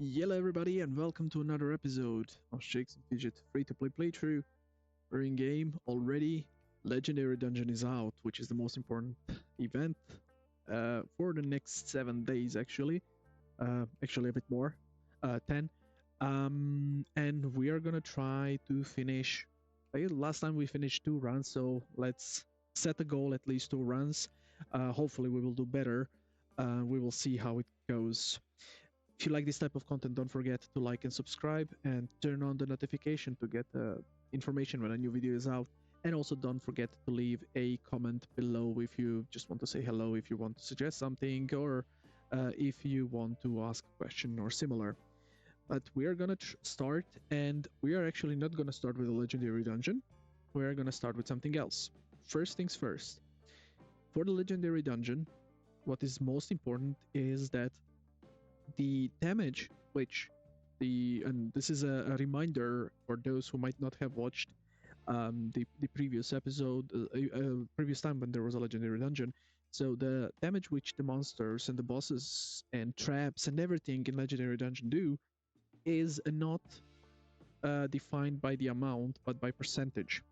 Yello everybody and welcome to another episode of Shakesandfidget free-to-play playthrough. We're in game already. Legendary Dungeon is out, which is the most important event for the next 7 days actually. Actually a bit more, 10. And we are gonna try to finish. Last time we finished 2 runs, so let's set a goal at least 2 runs. Hopefully we will do better. We will see how it goes. If you like this type of content, don't forget to like and subscribe and turn on the notification to get information when a new video is out. And also don't forget to leave a comment below if you just want to say hello, if you want to suggest something, or if you want to ask a question or similar. But we are gonna start, and we are actually not gonna start with a legendary dungeon. We are gonna start with something else. First things first. For the legendary dungeon, what is most important is that the damage which and this is a reminder for those who might not have watched the previous episode, previous time when there was a legendary dungeon. So the damage which the monsters and the bosses and traps and everything in legendary dungeon do is not defined by the amount but by percentage.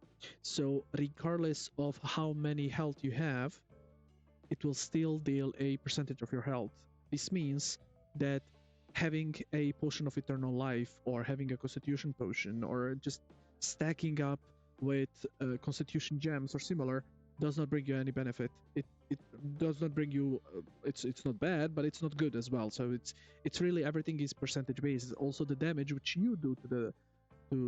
So regardless of how many health you have, it will still deal a percentage of your health. This means that having a potion of eternal life or having a constitution potion or just stacking up with constitution gems or similar does not bring you any benefit. It does not bring you it's not bad, but it's not good as well. So it's really everything is percentage based. Also the damage which you do to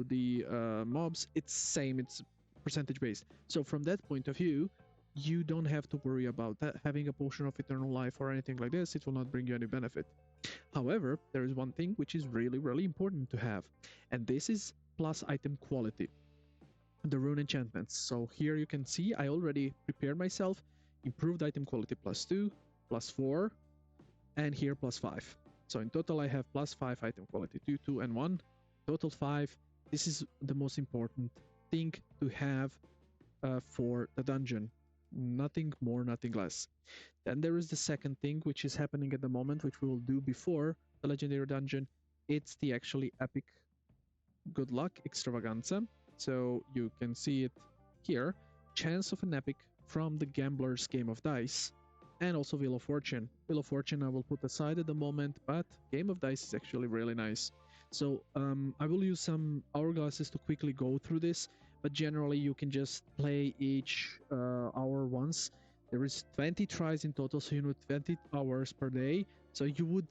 the mobs, it's same, it's percentage based. So from that point of view, you don't have to worry about that, having a potion of eternal life or anything like this. It will not bring you any benefit. However, there is one thing which is really important to have, and this is plus item quality, the rune enchantments. So here you can see I already prepared myself, improved item quality +2, +4, and here +5. So in total I have +5 item quality, 2, 2, and 1, total 5. This is the most important thing to have for the dungeon. Nothing more, nothing less. Then there is the second thing which is happening at the moment, which we will do before the legendary dungeon. It's the actually epic good luck extravaganza. So you can see it here. Chance of an epic from the gambler's game of dice, and also Wheel of Fortune. Wheel of Fortune I will put aside at the moment, but Game of Dice is actually really nice. So I will use some hourglasses to quickly go through this, but generally you can just play each hour once. There is 20 tries in total, so you need 20 hours per day. So you would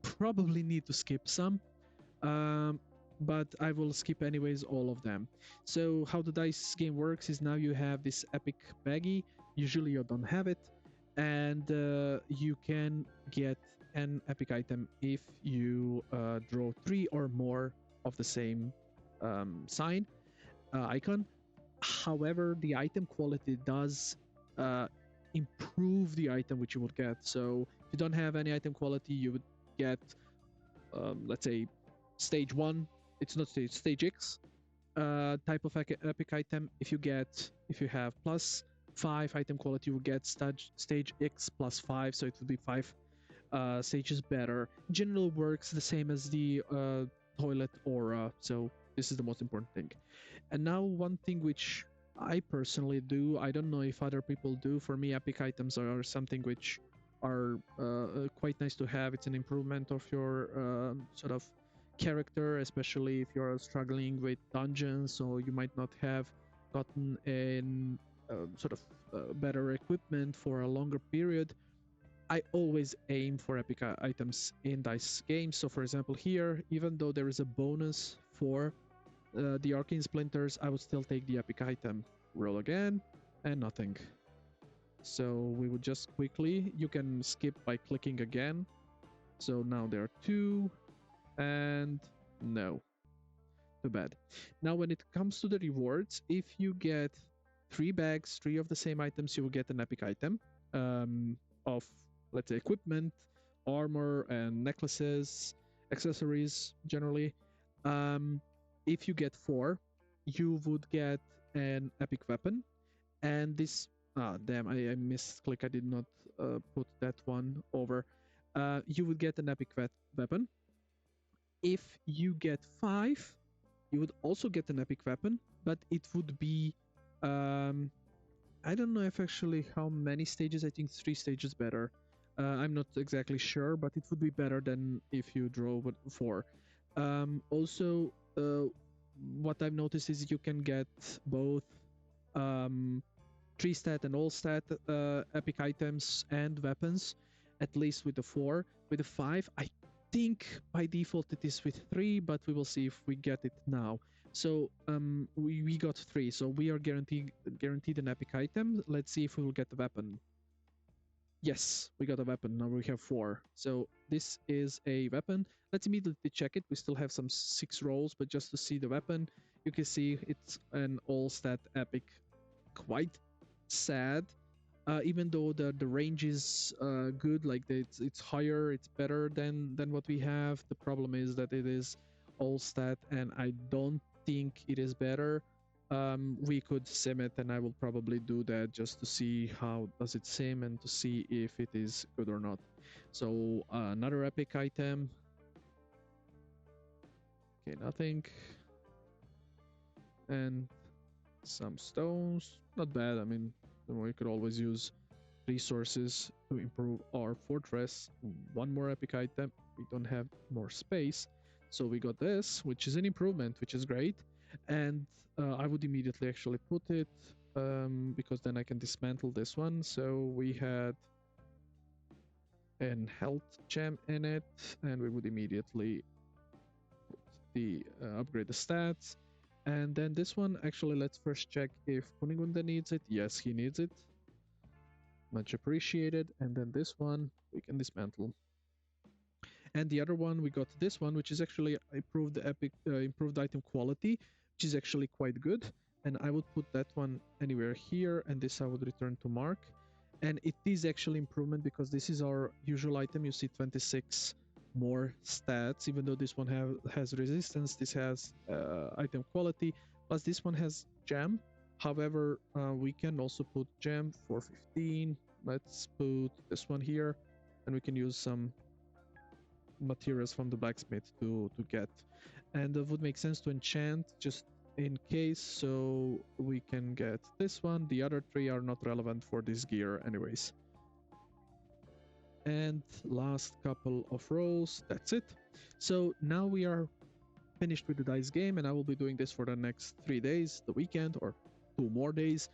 probably need to skip some, but I will skip anyways all of them. So how the dice game works is now you have this epic baggie. Usually you don't have it, and you can get an epic item if you draw 3 or more of the same sign icon. However, the item quality does improve the item which you would get. So if you don't have any item quality, you would get let's say stage 1, it's not stage X type of epic item. If you have +5 item quality, you will get stage X +5, so it will be 5 stages better. In general, works the same as the toilet aura, so this is the most important thing. And now one thing which I personally do, I don't know if other people do, for me epic items are something which are quite nice to have. It's an improvement of your sort of character, especially if you're struggling with dungeons, or you might not have gotten an sort of better equipment for a longer period. I always aim for epic items in dice games. So for example here, even though there is a bonus for the arcane splinters, I would still take the epic item. Roll again, and nothing. So we would just quickly, you can skip by clicking again. So now there are 2, and no, too bad. Now when it comes to the rewards, if you get 3 bags, 3 of the same items, you will get an epic item of, let's say, equipment, armor, and necklaces, accessories generally. If you get 4, you would get an epic weapon, and this damn, I misclick, I did not put that one over. You would get an epic weapon, If you get 5, you would also get an epic weapon, but it would be I don't know if actually how many stages. I think 3 stages better. I'm not exactly sure, but it would be better than if you drove 4. Also, what I've noticed is you can get both um, 3 stat and all stat epic items and weapons, at least with the 4. With the 5, I think by default it is with 3, but we will see if we get it now. So we got 3, so we are guaranteed an epic item. Let's see if we will get the weapon. Yes, we got a weapon. Now we have 4. So this is a weapon. Let's immediately check it. We still have some 6 rolls, but just to see the weapon, you can see it's an all stat epic. Quite sad, even though the range is good, like it's higher, it's better than what we have. The problem is that it is all stat, and I don't think it is better. We could sim it, and I will probably do that just to see how does it sim and to see if it is good or not. So another epic item. Okay, nothing. And some stones, not bad. I mean, we could always use resources to improve our fortress. One more epic item. We don't have more space, so we got this, which is an improvement, which is great. And I would immediately actually put it because then I can dismantle this one. So we had an health gem in it, and we would immediately put the upgrade the stats. And then this one, actually, let's first check if Kunigunda needs it. Yes, he needs it. Much appreciated. And then this one we can dismantle. And the other one, we got this one, which is actually improved improved item quality, which is actually quite good. And I would put that one anywhere here, and this I would return to Mark. And it is actually improvement because this is our usual item. You see 26 more stats, even though this one has resistance. This has item quality, plus this one has gem. However, we can also put gem for 15. Let's put this one here, and we can use some materials from the blacksmith to get. And it would make sense to enchant just in case, so we can get this one. The other 3 are not relevant for this gear anyways. And last couple of rolls, that's it. So now we are finished with the dice game, and I will be doing this for the next 3 days, the weekend, or 2 more days.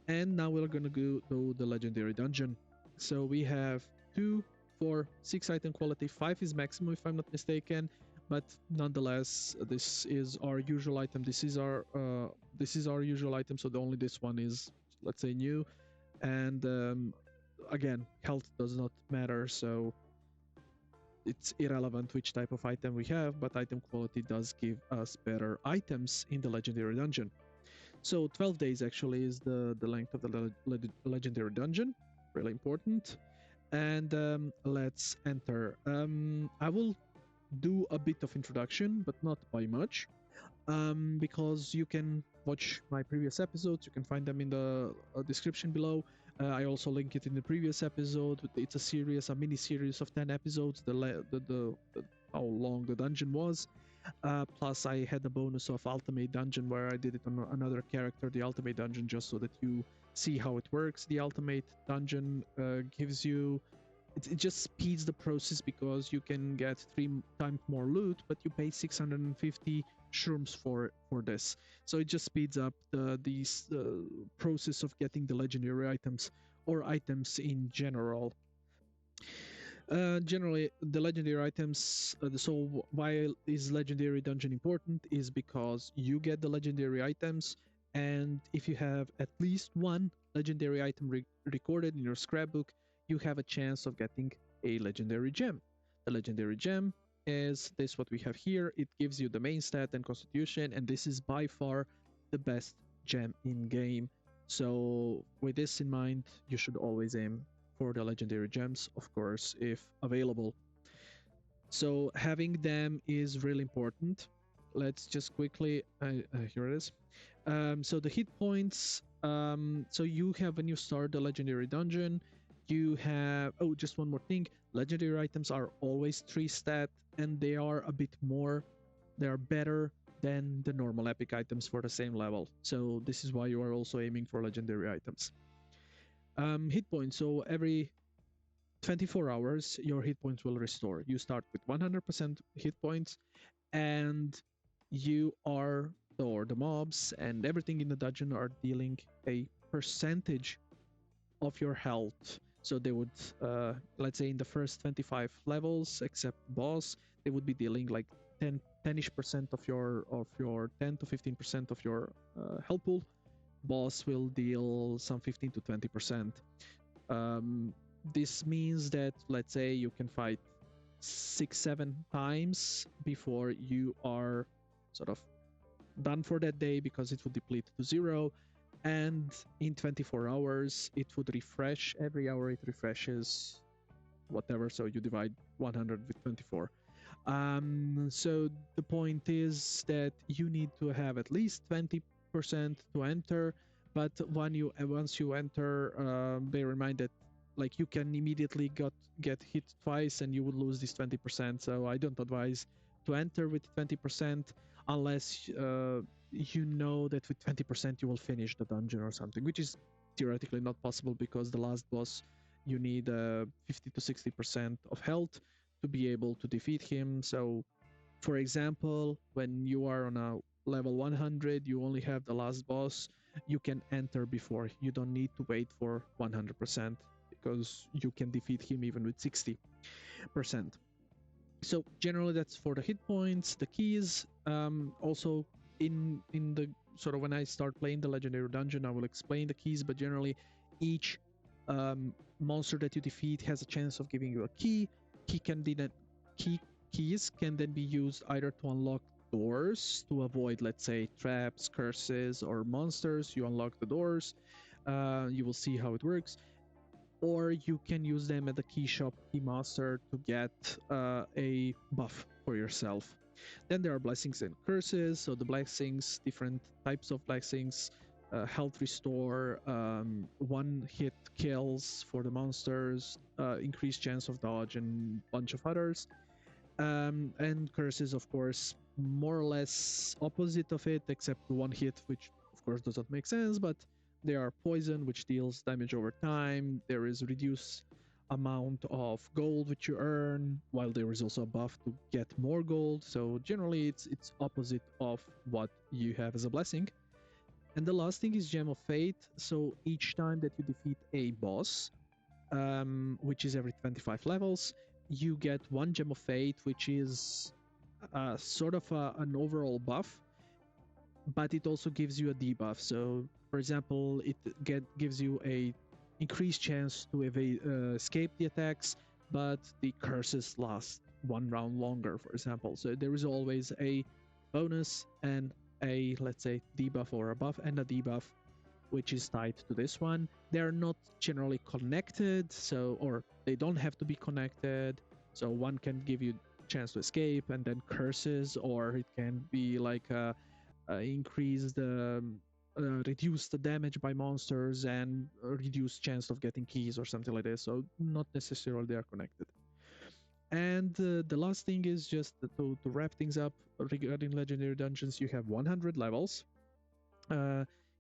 And now we're gonna go to the legendary dungeon. So we have 2, 4, 6 item quality, 5 is maximum if I'm not mistaken, but nonetheless this is our usual item. This is our usual item, so the only this one is, let's say, new. And again, health does not matter, so it's irrelevant which type of item we have, but item quality does give us better items in the legendary dungeon. So 12 days actually is the length of the legendary dungeon, really important. And let's enter. I will do a bit of introduction, but not by much, because you can watch my previous episodes. You can find them in the description below. I also link it in the previous episode. It's a series, a mini series of 10 episodes. The how long the dungeon was. Plus, I had the bonus of Ultimate Dungeon where I did it on another character, the Ultimate Dungeon, just so that you see how it works. The Ultimate Dungeon gives you... It just speeds the process because you can get 3 times more loot, but you pay 650 shrooms for this. So it just speeds up the process of getting the legendary items or items in general. Generally, the legendary items, so why is legendary dungeon important is because you get the legendary items, and if you have at least one legendary item recorded in your scrapbook, you have a chance of getting a legendary gem. The legendary gem is this what we have here. It gives you the main stat and constitution, and this is by far the best gem in game. So with this in mind, you should always aim for the legendary gems, of course, if available. So having them is really important. Let's just quickly, here it is. So the hit points, so you have, when you start the legendary dungeon, You have, oh, just one more thing. Legendary items are always 3 stat, and they are a bit more, they are better than the normal epic items for the same level. So this is why you are also aiming for legendary items. Hit points. So every 24 hours, your hit points will restore. You start with 100% hit points, and you are, or the mobs and everything in the dungeon are dealing a percentage of your health. So they would, let's say in the first 25 levels, except boss, they would be dealing like 10-ish% of your 10 to 15% of your health pool. Boss will deal some 15 to 20%. This means that, let's say, you can fight 6-7 times before you are sort of done for that day, because it would deplete to 0, and in 24 hours it would refresh. Every hour it refreshes whatever, so you divide 100 with 24. So the point is that you need to have at least 20% to enter, but once you enter, bear in mind that like you can immediately get hit twice and you would lose this 20%. So I don't advise to enter with 20% unless you know that with 20% you will finish the dungeon or something, which is theoretically not possible because the last boss you need 50 to 60% of health to be able to defeat him. So for example, when you are on a level 100, you only have the last boss, you can enter before. You don't need to wait for 100% because you can defeat him even with 60%. So generally that's for the hit points. The keys, also in the sort of when I start playing the legendary dungeon, I will explain the keys, but generally each monster that you defeat has a chance of giving you a key. Keys can then be used either to unlock doors to avoid, let's say, traps, curses, or monsters. You unlock the doors. You will see how it works. Or you can use them at the key shop, key master, to get a buff for yourself. Then there are blessings and curses. So the blessings, different types of blessings, health restore, one hit kills for the monsters, increased chance of dodge, and a bunch of others. And curses, of course, more or less opposite of it, except one hit, which of course does not make sense, but they are poison, which deals damage over time. There is reduced amount of gold which you earn, while there is also a buff to get more gold. So generally it's opposite of what you have as a blessing. And the last thing is Gem of Fate. So each time that you defeat a boss, which is every 25 levels, you get one Gem of Fate, which is sort of an overall buff, but it also gives you a debuff. So for example, it gives you a increased chance to escape the attacks, but the curses last one round longer, for example. So there is always a bonus and a, let's say, debuff or a buff and a debuff which is tied to this one. They're not generally connected, so, or they don't have to be connected. So one can give you chance to escape and then curses, or it can be like increase the reduce the damage by monsters and reduce chance of getting keys or something like this. So not necessarily they are connected. And the last thing is just to wrap things up regarding legendary dungeons. You have 100 levels.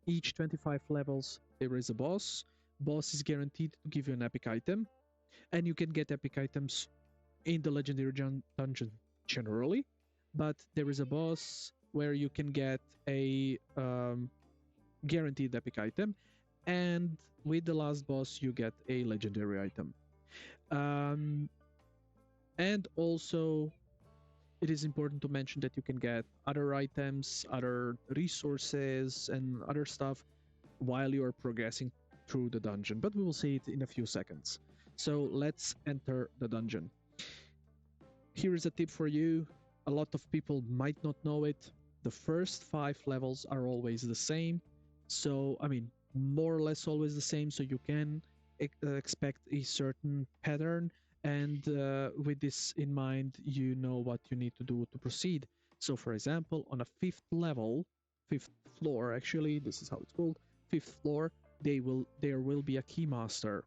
Each 25 levels there is a boss. Boss is guaranteed to give you an epic item, and you can get epic items in the legendary dungeon generally, but there is a boss where you can get a guaranteed epic item, and with the last boss you get a legendary item. And also it is important to mention that you can get other items, other resources, and other stuff while you are progressing through the dungeon, but we will see it in a few seconds. So let's enter the dungeon. Here is a tip for you. A lot of people might not know it. The first 5 levels are always the same. So, I mean, more or less always the same. So you can expect a certain pattern. And with this in mind, you know what you need to do to proceed. So, for example, on a 5th level, 5th floor, actually, this is how it's called, 5th floor, there will be a keymaster.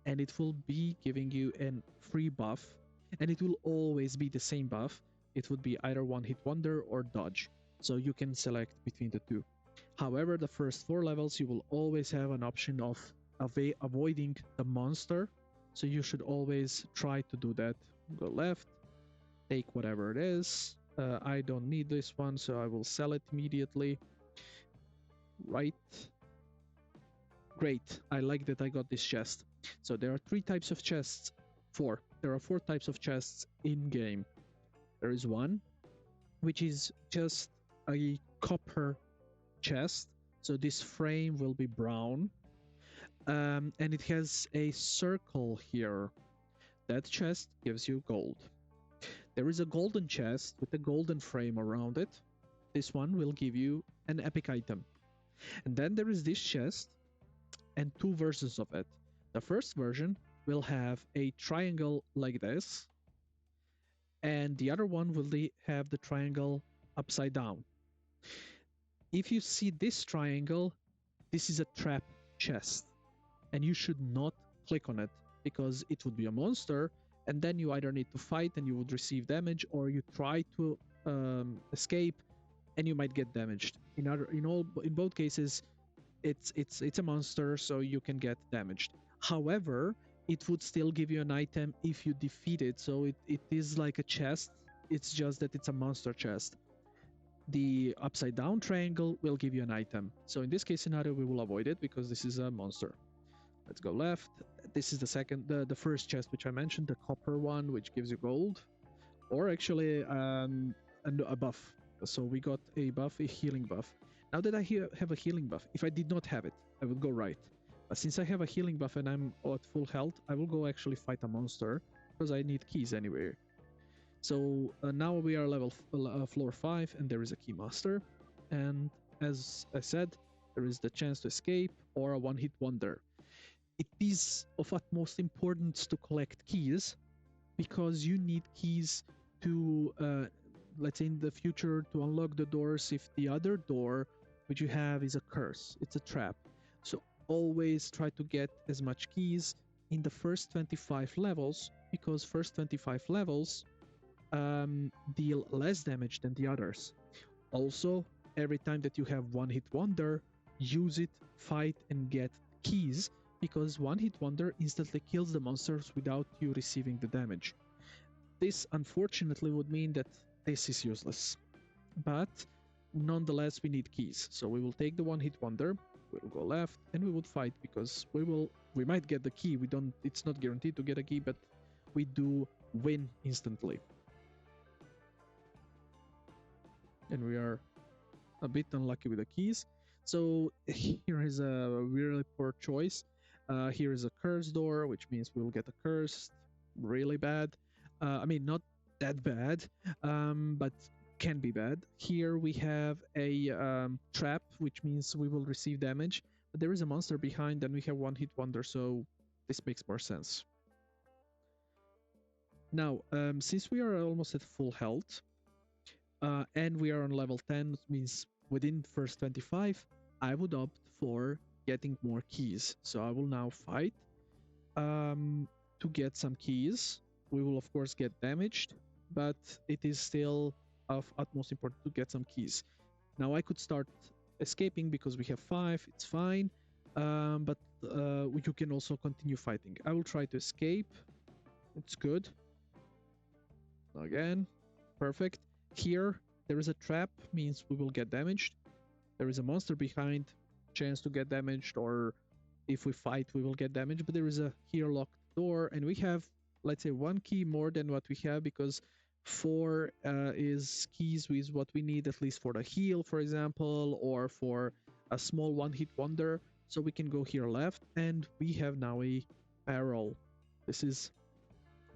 and it will be giving you a free buff, and it will always be the same buff. It would be either one hit wonder or dodge, so you can select between the two. However, the first 4 levels you will always have an option of avoiding the monster, so you should always try to do that. Go left, take whatever it is. I don't need this one, so I will sell it immediately. Right. Great. I like that I got this chest. So there are 3 types of chests. 4. There are 4 types of chests in game. There is one which is just a copper chest. So this frame will be brown. And it has a circle here. That chest gives you gold. There is a golden chest with a golden frame around it. This one will give you an epic item. And then there is this chest and 2 versions of it. The first version will have a triangle like this, and the other one will have the triangle upside down. If you see this triangle, this is a trap chest, and you should not click on it because it would be a monster, and then you either need to fight and you would receive damage, or you try to escape and you might get damaged. In both cases, it's a monster, so you can get damaged. However, it would still give you an item if you defeat it, so it is like a chest. It's just that it's a monster chest. The upside down triangle will give you an item. So in this case scenario, we will avoid it because this is a monster. Let's go left. This is the first chest which I mentioned, the copper one, which gives you gold, or actually a buff. So we got a buff, a healing buff. Now that I have a healing buff, if I did not have it, I would go right. But since I have a healing buff and I'm at full health, I will go actually fight a monster because I need keys anyway. So now we are level floor 5, and there is a key master. And as I said, there is the chance to escape or a one-hit wonder. It is of utmost importance to collect keys because you need keys to, let's say in the future, to unlock the doors if the other door which you have is a curse, it's a trap. So always try to get as much keys in the first 25 levels, because first 25 levels deal less damage than the others. Also, every time that you have one hit wonder, use it, fight, and get keys, because one hit wonder instantly kills the monsters without you receiving the damage. This unfortunately would mean that this is useless, but nonetheless we need keys. So we will take the one hit wonder, we will go left, and we would fight, because we might get the key. It's not guaranteed to get a key, but we do win instantly. And we are a bit unlucky with the keys. So here is a really poor choice. Here is a cursed door, which means we will get a cursed. Really bad. I mean, not that bad, but can be bad. Here we have a trap, which means we will receive damage. But there is a monster behind, and we have one hit wonder, so this makes more sense. Now, since we are almost at full health, and we are on level 10, means within first 25, I would opt for getting more keys. So I will now fight to get some keys. We will of course get damaged, but it is still of utmost importance to get some keys. Now I could start escaping because we have 5, it's fine, but you can also continue fighting. I will try to escape. It's good. Again, perfect. Here, there is a trap, means we will get damaged. There is a monster behind, chance to get damaged, or if we fight, we will get damaged. But there is a here locked door, and we have, let's say, 1 key more than what we have, because 4 is keys with what we need, at least for the heal, for example, or for a small one-hit wonder. So we can go here left, and we have now a barrel. This is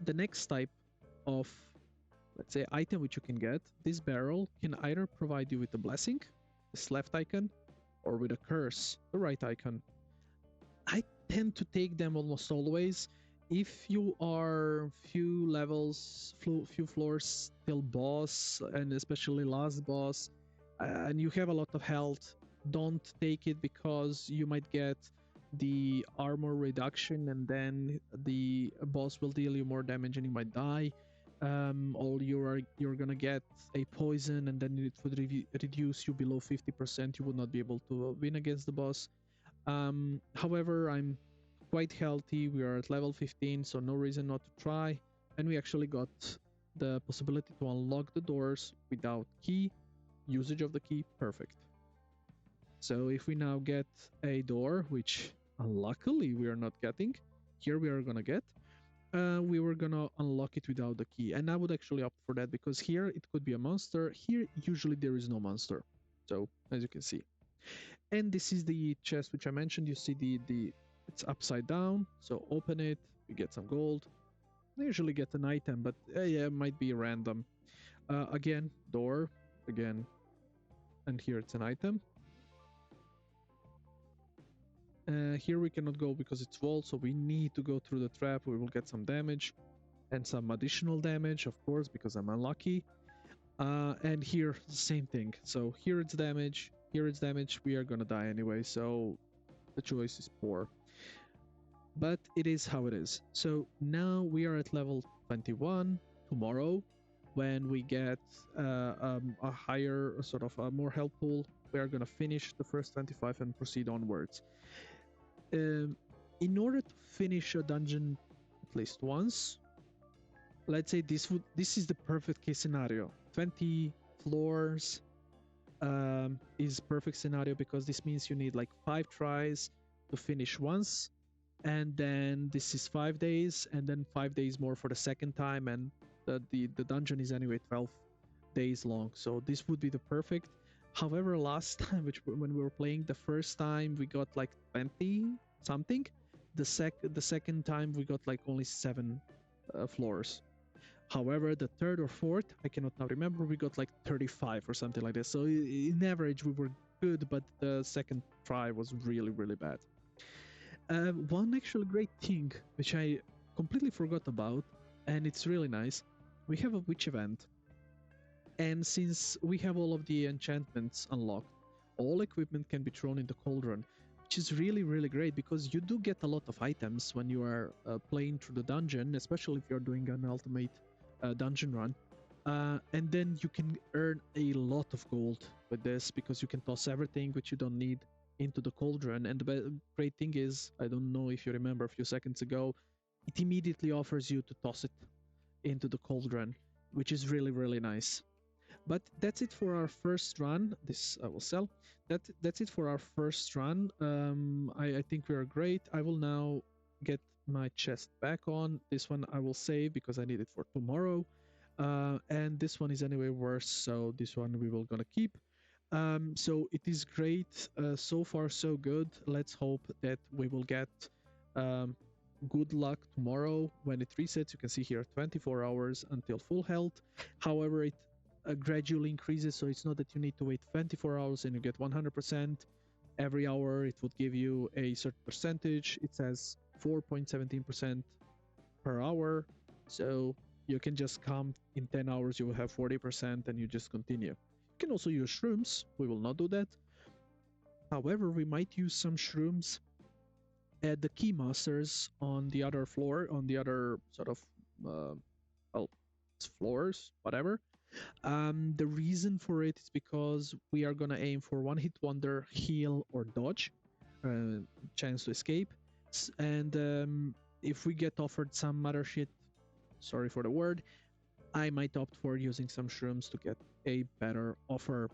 the next type of, let's say, item which you can get. This barrel can either provide you with a blessing, this left icon, or with a curse, the right icon. I tend to take them almost always. If you are few levels, few floors till boss, and especially last boss, and you have a lot of health, don't take it, because you might get the armor reduction, and then the boss will deal you more damage and you might die. Or you're gonna get a poison, and then it would reduce you below 50%. You would not be able to win against the boss. However, I'm quite healthy. We are at level 15, so no reason not to try. And we actually got the possibility to unlock the doors without key. Usage of the key, perfect. So if we now get a door, which luckily we are not getting, here we are gonna get, we were gonna unlock it without the key. And I would actually opt for that, because here it could be a monster. Here usually there is no monster. So as you can see. And this is the chest which I mentioned. You see the it's upside down. So open it, you get some gold. I usually get an item, but yeah, it might be random. Again, door, again, and here it's an item. Here we cannot go because it's walled, so we need to go through the trap. We will get some damage and some additional damage, of course, because I'm unlucky. And here, same thing. So here it's damage, here it's damage. We are gonna die anyway, so the choice is poor. But it is how it is. So now we are at level 21. Tomorrow, when we get a higher, sort of a more health pool, we are gonna finish the first 25 and proceed onwards. In order to finish a dungeon at least once, let's say this is the perfect case scenario. 20 floors is perfect scenario, because this means you need like 5 tries to finish once, and then this is 5 days, and then 5 days more for the second time, and the dungeon is anyway 12 days long, so this would be the perfect. However, last time, when we were playing the first time, we got like 20 something. The second time we got like only 7 floors. However, the third or fourth, I cannot now remember, we got like 35 or something like this. So in average we were good, but the second try was really, really bad. One actually great thing which I completely forgot about, and it's really nice, we have a witch event. And since we have all of the enchantments unlocked, all equipment can be thrown in the cauldron, which is really, really great, because you do get a lot of items when you are playing through the dungeon, especially if you're doing an ultimate dungeon run. And then you can earn a lot of gold with this, because you can toss everything which you don't need into the cauldron. And the great thing is, I don't know if you remember a few seconds ago, it immediately offers you to toss it into the cauldron, which is really, really nice. But that's it for our first run. This I will sell. That's it for our first run. I think we are great. I will now get my chest back on. This one I will save because I need it for tomorrow. And this one is anyway worse, so this one we will gonna keep. So it is great. So far so good. Let's hope that we will get good luck tomorrow when it resets. You can see here 24 hours until full health. However, it gradually increases, so it's not that you need to wait 24 hours and you get 100%. Every hour it would give you a certain percentage. It says 4.17% per hour, so you can just come in 10 hours, you will have 40%, and you just continue. You can also use shrooms. We will not do that. However, we might use some shrooms at the key masters on the other floor, on the other sort of well, floors, whatever. The reason for it is because we are gonna aim for one hit wonder, heal, or dodge, chance to escape. And if we get offered some other shit, sorry for the word, I might opt for using some shrooms to get a better offer.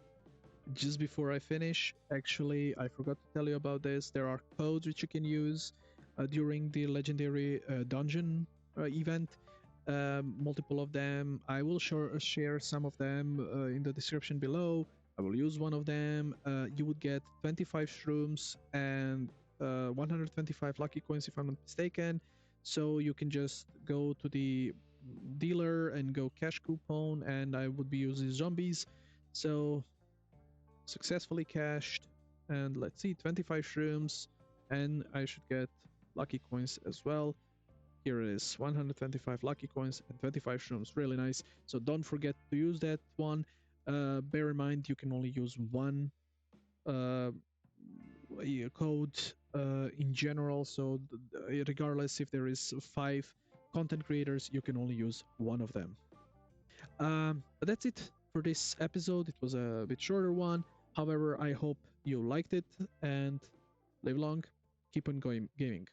Just before I finish, actually, I forgot to tell you about this. There are codes which you can use during the legendary dungeon event. Multiple of them. I will share some of them in the description below. I will use one of them. You would get 25 shrooms and 125 lucky coins if I'm not mistaken. So you can just go to the dealer and go cash coupon, and I would be using zombies. So successfully cashed, and let's see, 25 shrooms, and I should get lucky coins as well. Here it is, 125 lucky coins and 25 shrooms, really nice. So don't forget to use that one. Bear in mind you can only use one code in general. So regardless if there is 5 content creators, you can only use one of them. But that's it for this episode. It was a bit shorter one. However, I hope you liked it and live long, keep on going gaming.